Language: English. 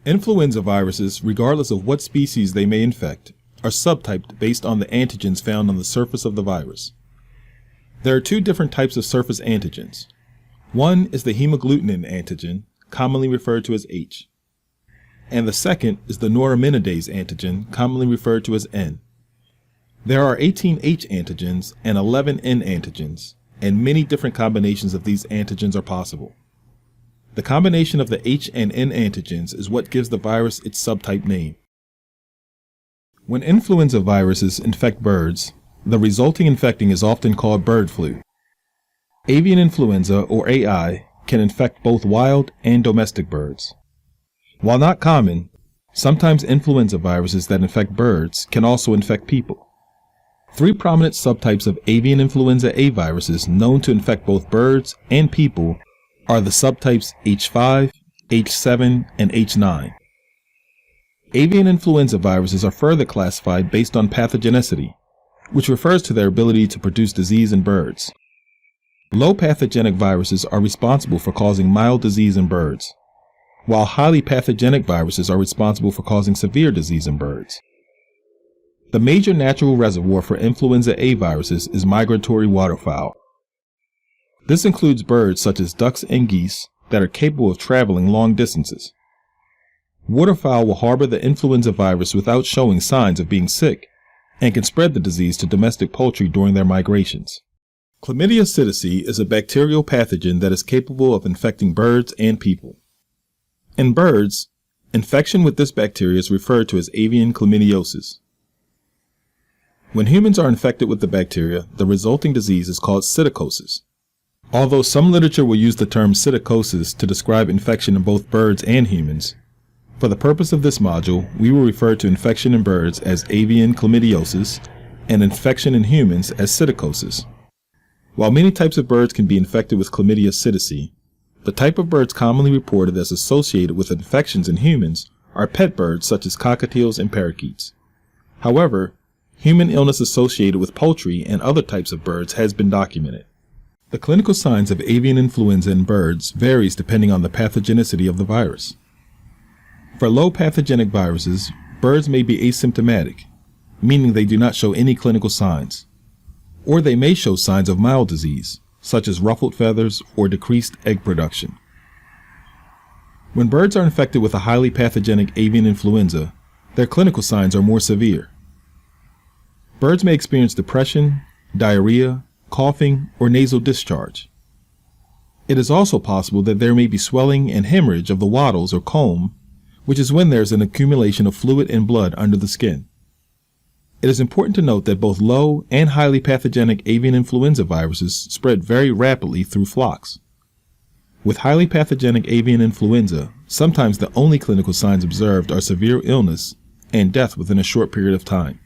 Influenza viruses, regardless of what species they may infect, are subtyped based on the antigens found on the surface of the virus. There are two different types of surface antigens. One is the hemagglutinin antigen, commonly referred to as H, and the second is the neuraminidase antigen, commonly referred to as N. There are 18 H antigens and 11 N antigens, and many different combinations of these antigens are possible. The combination of the H and N antigens is what gives the virus its subtype name. When influenza viruses infect birds, the resulting infecting is often called bird flu. Avian influenza, or AI, can infect both wild and domestic birds. While not common, sometimes influenza viruses that infect birds can also infect people. Three prominent subtypes of avian influenza A viruses known to infect both birds and people are the subtypes H5, H7, and H9. Avian influenza viruses are further classified based on pathogenicity, which refers to their ability to produce disease in birds. Low pathogenic viruses are responsible for causing mild disease in birds, while highly pathogenic viruses are responsible for causing severe disease in birds. The major natural reservoir for influenza A viruses is migratory waterfowl. This includes birds such as ducks and geese that are capable of traveling long distances. Waterfowl will harbor the influenza virus without showing signs of being sick and can spread the disease to domestic poultry during their migrations. Chlamydia Psittaci is a bacterial pathogen that is capable of infecting birds and people. In birds, infection with this bacteria is referred to as avian chlamydiosis. When humans are infected with the bacteria, the resulting disease is called psittacosis. Although some literature will use the term psittacosis to describe infection in both birds and humans, for the purpose of this module, we will refer to infection in birds as avian chlamydiosis and infection in humans as psittacosis. While many types of birds can be infected with Chlamydia Psittaci, the type of birds commonly reported as associated with infections in humans are pet birds such as cockatiels and parakeets. However, human illness associated with poultry and other types of birds has been documented. The clinical signs of avian influenza in birds varies depending on the pathogenicity of the virus. For low pathogenic viruses, birds may be asymptomatic, meaning they do not show any clinical signs, or they may show signs of mild disease, such as ruffled feathers or decreased egg production. When birds are infected with a highly pathogenic avian influenza, their clinical signs are more severe. Birds may experience depression, diarrhea, coughing, or nasal discharge. It is also possible that there may be swelling and hemorrhage of the wattles or comb, which is when there is an accumulation of fluid and blood under the skin. It is important to note that both low and highly pathogenic avian influenza viruses spread very rapidly through flocks. With highly pathogenic avian influenza, sometimes the only clinical signs observed are severe illness and death within a short period of time.